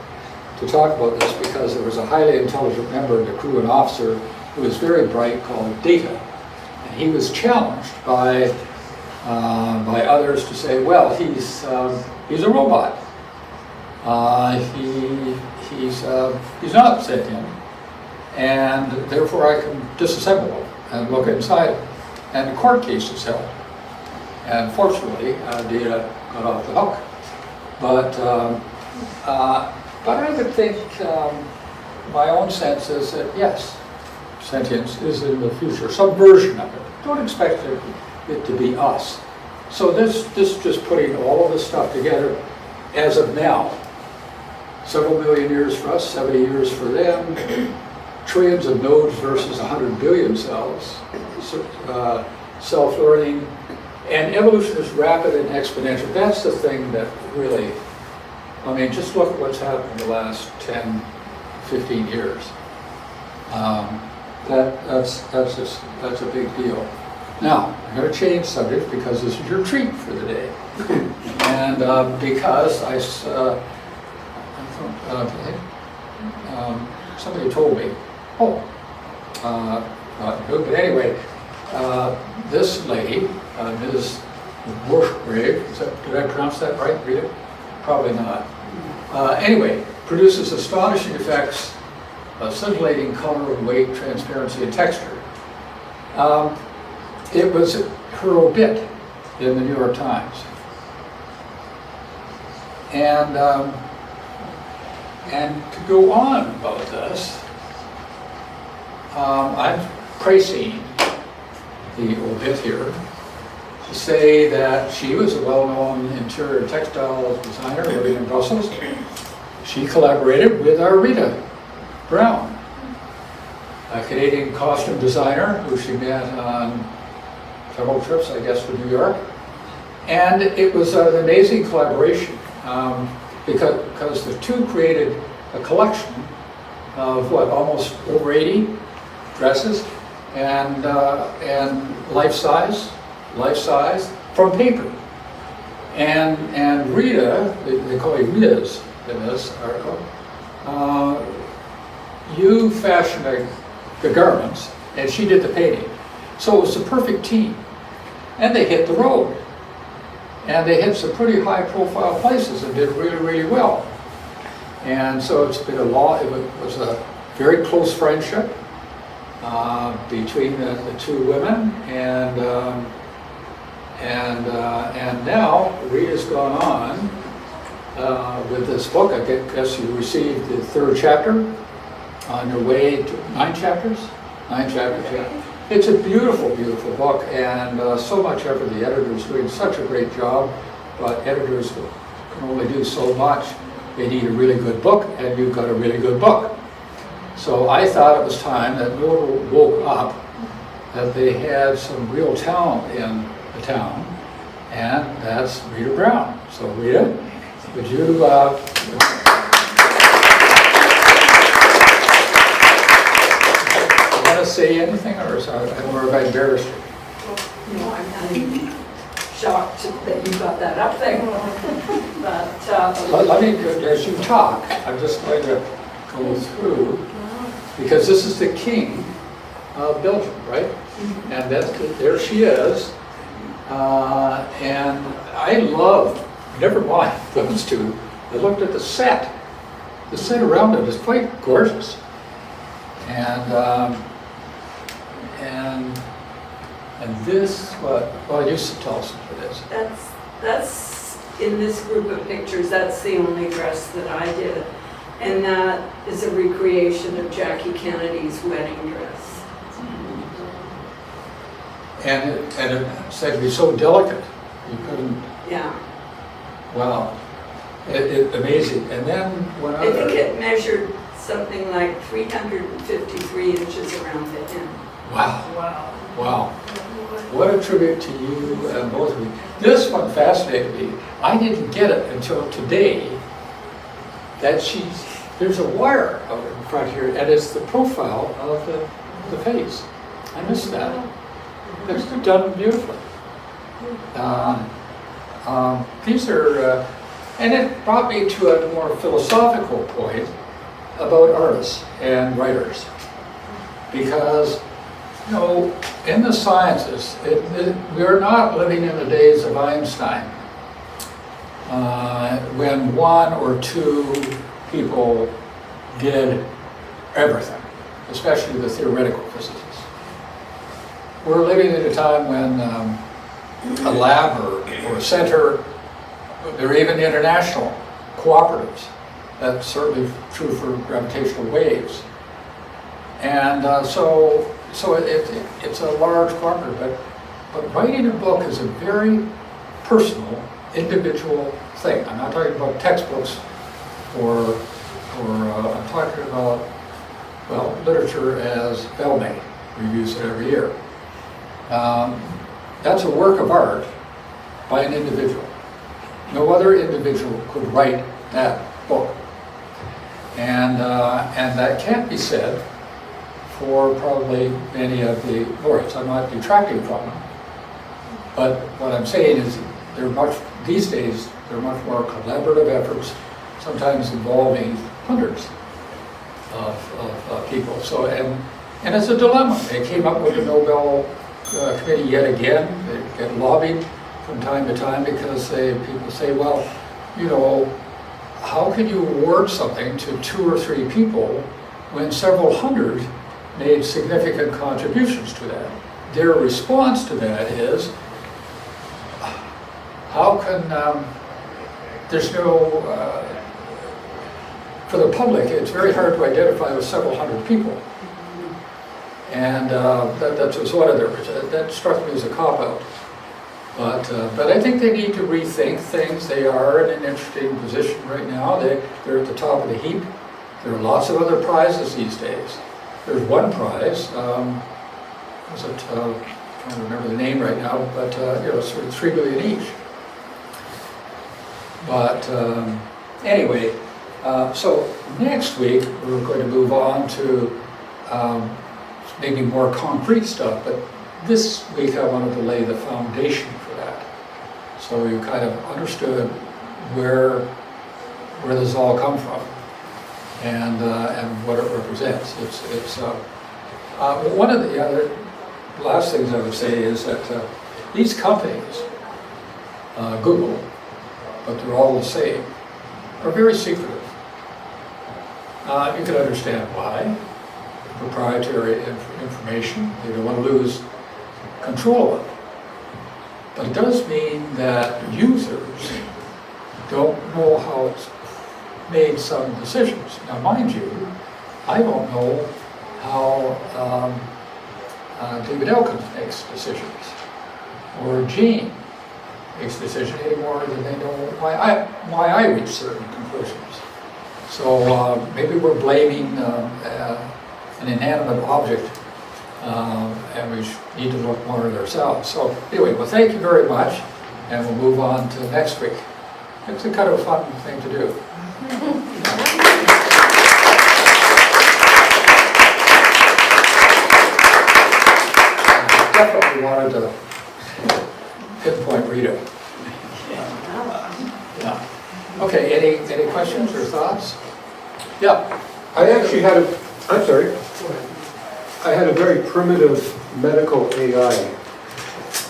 to talk about this because there was a highly intelligent member of the crew, an officer who was very bright called Data. And he was challenged by others to say, well, he's a robot. He's not sentient, and therefore I can disassemble him and look inside him. And the court case is held. And fortunately, Data got off the hook. But I would think my own sense is that yes, sentience is in the future, some version of it. Don't expect it to be us. So this just putting all of this stuff together as of now. Several million years for us, 70 years for them, trillions of nodes versus 100 billion cells, self-learning, and evolution is rapid and exponential. That's the thing that really, I mean, just look at what's happened in the last 10, 15 years. That's a big deal. Now, I'm going to change subject because this is your treat for the day. And because somebody told me, not good, but anyway, this lady, Ms. Bushgrave, did I pronounce that right, Rita? Probably not. Anyway, produces astonishing effects of scintillating color, weight, transparency, and texture. It was her obit in the New York Times. And to go on about this, I'm praising the obit here to say that she was a well-known interior textile designer living in Brussels. She collaborated with our Rita Brown, a Canadian costume designer who she met on several trips, I guess, to New York. And it was an amazing collaboration because the two created a collection of almost over 80 dresses and life size from paper. And Rita, they call you Ms. in this article, you fashioned the garments and she did the painting. So it was a perfect team. And they hit the road. And they hit some pretty high profile places and did really, really well. And so it's been it was a very close friendship between the two women, and now Rita's gone on with this book. I guess you received the 3rd chapter on your way to 9 chapters. 9 chapters, yeah. It's a beautiful, beautiful book, and so much effort. The editor's doing such a great job, but editors can only do so much. They need a really good book, and you've got a really good book. So I thought it was time that Nobel woke up, that they had some real talent in the town, and that's Rita Brown. So Rita, would you say anything, or have I embarrassed you? No, I'm shocked that you got that up there. But let me, as you talk, I'm just going to go through, because this is the king of Belgium, right? And there she is. And I love, never mind those two, I looked at the set. The set around it is quite gorgeous. And this, well, you should tell us what it is. that's in this group of pictures, that's the only dress that I did. And that is a recreation of Jackie Kennedy's wedding dress. And it said to be so delicate, you couldn't. Yeah. Wow, amazing. And then when I think it measured something like 353 inches around the hem. Wow. Wow. What a tribute to you and both of you. This one fascinated me. I didn't get it until today that there's a wire out in front here, and it's the profile of the face. I missed that. It's done beautifully. These are, and it brought me to a more philosophical point about artists and writers. Because, you know, in the sciences, we are not living in the days of Einstein, when 1 or 2 people did everything, especially the theoretical physicists. We're living at a time when a lab or a center, there are even international cooperatives. That's certainly true for gravitational waves. And so it's a large cooperative, but writing a book is a very personal, individual thing. I'm not talking about textbooks or I'm talking about, well, literature as Valmai reviews it every year. That's a work of art by an individual. No other individual could write that book. And that can't be said for probably many of the laureates. I'm not detracting from them. But what I'm saying is these days, there are much more collaborative efforts, sometimes involving hundreds of people. So, and it's a dilemma. They came up with the Nobel Committee yet again. They get lobbied from time to time because people say, well, you know, how can you award something to 2 or 3 people when several hundred made significant contributions to that? Their response to that is, how can, there's no, for the public, it's very hard to identify with several hundred people. And that was one of their, that struck me as a cop-out. But I think they need to rethink things. They are in an interesting position right now. They're at the top of the heap. There are lots of other prizes these days. There's one prize, I can't remember the name right now, but sort of $3 billion each. But anyway, so next week we're going to move on to maybe more concrete stuff, but this week I wanted to lay the foundation for that. So you kind of understood where this all come from and what it represents. It's one of the other last things I would say is that these companies, Google, but they're all the same, are very secretive. You can understand why. Proprietary information, they don't want to lose control of it. But it does mean that users don't know how it's made some decisions. Now mind you, I don't know how David Elkins makes decisions, or Gene makes decisions any more than they know why I reach certain conclusions. So maybe we're blaming an inanimate object, and we need to look more at ourselves. So anyway, well, thank you very much, and we'll move on to next week. It's a kind of a fun thing to do. Definitely wanted to pinpoint Rita. Yeah. Okay, any questions or thoughts? Yeah. I actually had I had a very primitive medical AI.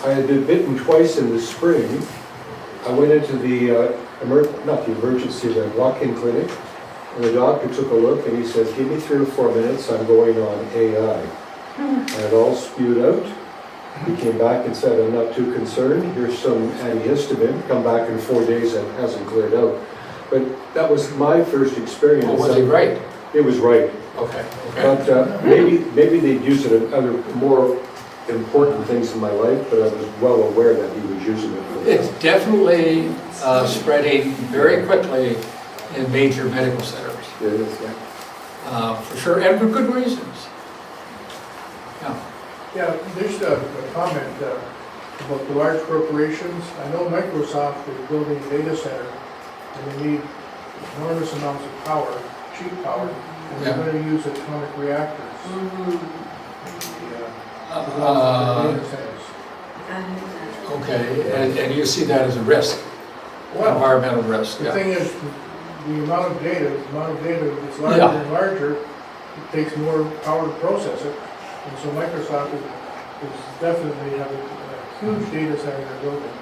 I had been bitten twice in the spring. I went into the, not the emergency, the walk-in clinic, and the doctor took a look and he says, give me 3 or 4 minutes, I'm going on AI. And it all spewed out. He came back and said, I'm not too concerned, here's some antihistamine, come back in 4 days and it hasn't cleared out. But that was my first experience. Oh, was he right? It was right. Okay. But maybe they'd use it in other more important things in my life, but I was well aware that he was using it for that. It's definitely spreading very quickly in major medical centers. It is, yeah. For sure, and for good reasons. Yeah. Yeah, there's a comment about the large corporations. I know Microsoft is building a data center, and they need enormous amounts of power, cheap power, and they're going to use atomic reactors. Data centers. Okay, and you see that as a risk, environmental risk. The thing is, the amount of data is larger and larger, it takes more power to process it. And so Microsoft is definitely having a huge data center they're building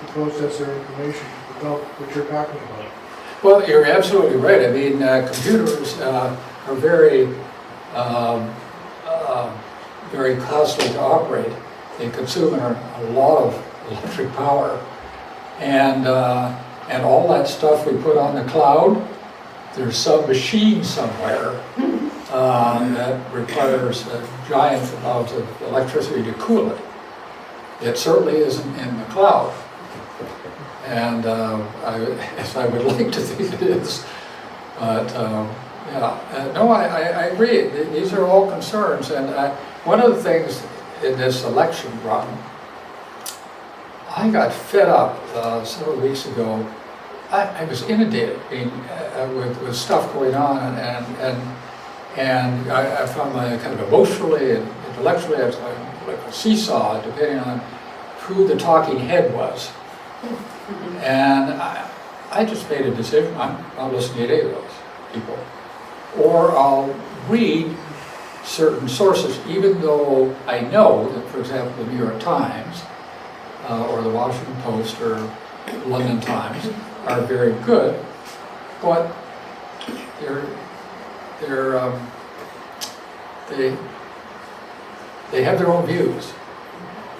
to process their information about what you're talking about. Well, you're absolutely right. I mean, computers are very, very costly to operate. They consume a lot of electric power, and all that stuff we put on the cloud. There's some machine somewhere that requires a giant amount of electricity to cool it. It certainly isn't in the cloud. And I would like to think it is, but no, I agree. These are all concerns, and one of the things in this election run, I got fed up several weeks ago. I was inundated with stuff going on, and I found my kind of emotionally and intellectually, I was like a seesaw, depending on who the talking head was. And I just made a decision. I'll listen to any of those people, or I'll read certain sources, even though I know that, for example, the New York Times or the Washington Post or London Times are very good, but they have their own views.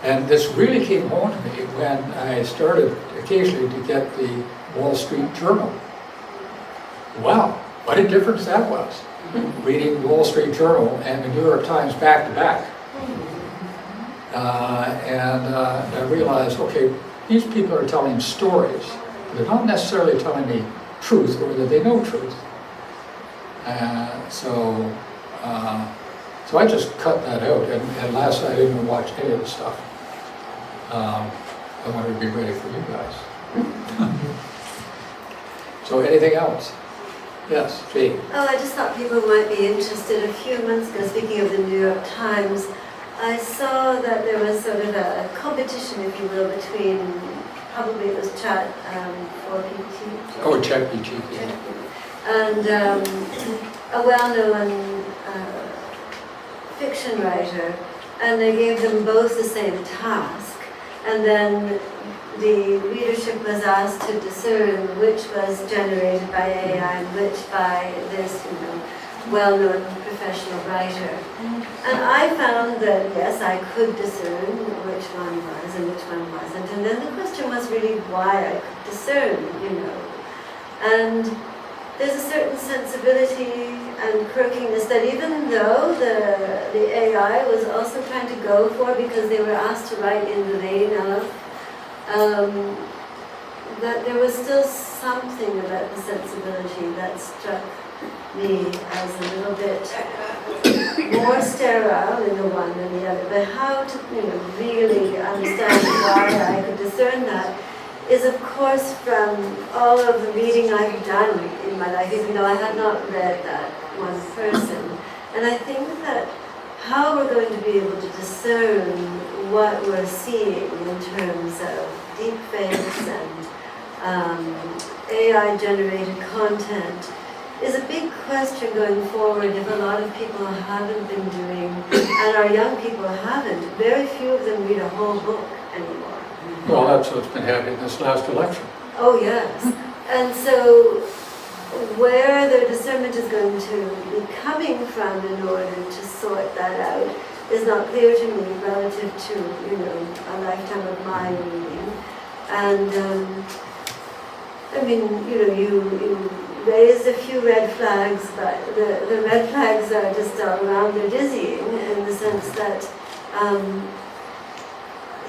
And this really came home to me when I started occasionally to get the Wall Street Journal. Wow, What a difference that was. Reading Wall Street Journal and the New York Times back to back. And I realized, okay, these people are telling stories. They're not necessarily telling me truth or that they know truth. So I just cut that out, and last night I didn't watch any of the stuff. I wanted to be ready for you guys. So anything else? Yes, Jane. Oh, I just thought people might be interested. A few months ago, speaking of the New York Times, I saw that there was sort of a competition, if you will, between, probably it was Chat for GPT. Oh, ChatGPT. And a well-known fiction writer, and they gave them both the same task, and then the readership was asked to discern which was generated by AI and which by this, well-known professional writer. And I found that, yes, I could discern which one was and which one wasn't, and then the question was really why I could discern, And there's a certain sensibility and quirkiness that even though the AI was also trying to go for, because they were asked to write in the vein of, that there was still something about the sensibility that struck me as a little bit more sterile in the one than the other. But how to really understand why I could discern that is, of course, from all of the reading I've done in my life, even though I had not read that one person. And I think that how we're going to be able to discern what we're seeing in terms of deepfakes and AI-generated content is a big question going forward. If a lot of people haven't been doing, and our young people haven't, very few of them read a whole book anymore. Well, that's what's been happening this last election. Oh, yes. And so where their discernment is going to be coming from in order to sort that out is not clear to me relative to, a lifetime of my reading. And, you raised a few red flags, but the red flags are just all around. They're dizzying in the sense that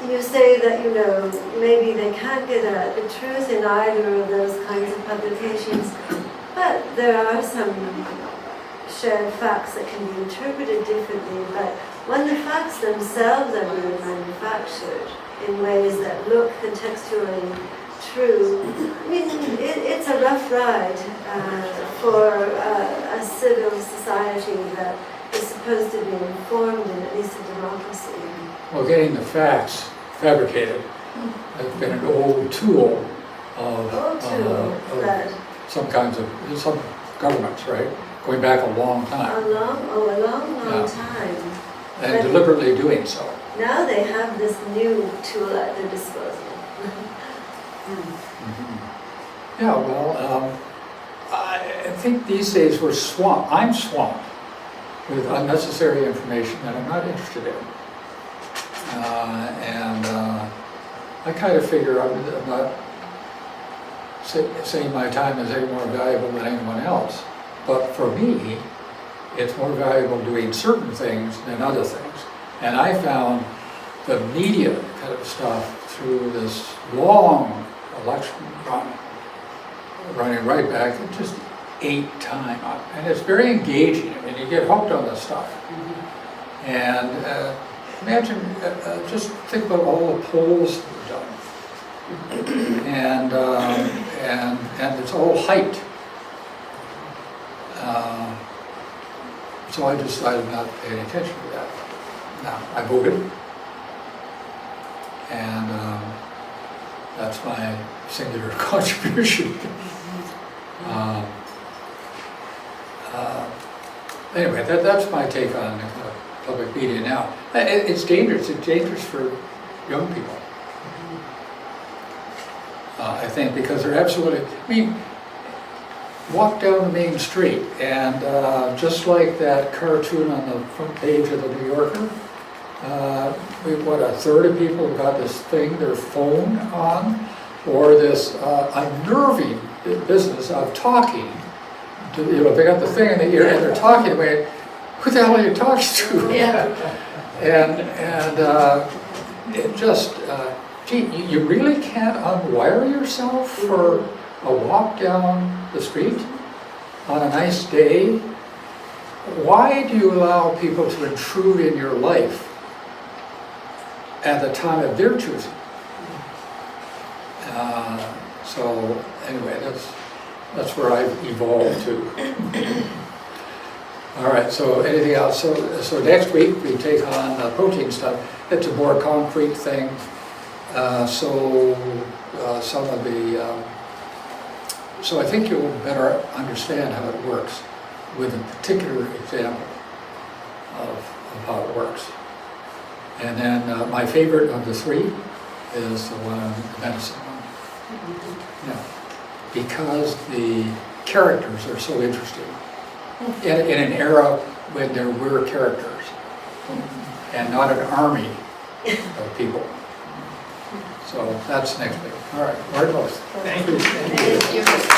you say that, maybe they can't get at the truth in either of those kinds of publications, but there are some shared facts that can be interpreted differently. But when the facts themselves are being manufactured in ways that look contextually true, it's a rough ride for a civil society that is supposed to be informed in at least a democracy. Well, getting the facts fabricated has been an old tool of some governments, right? Going back a long time. A long time. And But deliberately doing so. now they have this new tool at their disposal. Yeah, well, I think these days I'm swamped with unnecessary information that I'm not interested in. I kind of figure I'm not saying my time is any more valuable than anyone else. But for me, it's more valuable doing certain things than other things. And I found the media kind of stuff through this long election run, running right back, it just ate time up. And it's very engaging, and you get hooked on this stuff. And imagine, just think about all the polls that were done. And it's all hyped. So I decided not to pay any attention to that. Now, I voted. And that's my singular contribution. Anyway, that's my take on public media now. It's dangerous. It's dangerous for young people. I think because they're absolutely, walk down the main street and just like that cartoon on the front page of the New Yorker, a third of people have got this thing, their phone on, or this unnerving business of talking You know, they got the thing in the ear and they're talking away. Who the hell are you talking to? Yeah. And it just, gee, you really can't unwire yourself for a walk down the street on a nice day? Why do you allow people to intrude in your life at the time of their choosing? So anyway, that's where I've evolved to. All right, so anything else? So next week we take on protein stuff. It's a more concrete thing. Some of the, so I think you'll better understand how it works with a particular example of how it works. And then my favorite of the three is the one on the medicine one. Yeah, because the characters are so interesting. In an era when there were characters and not an army of people. So that's next week. All right, Martin. Thank you.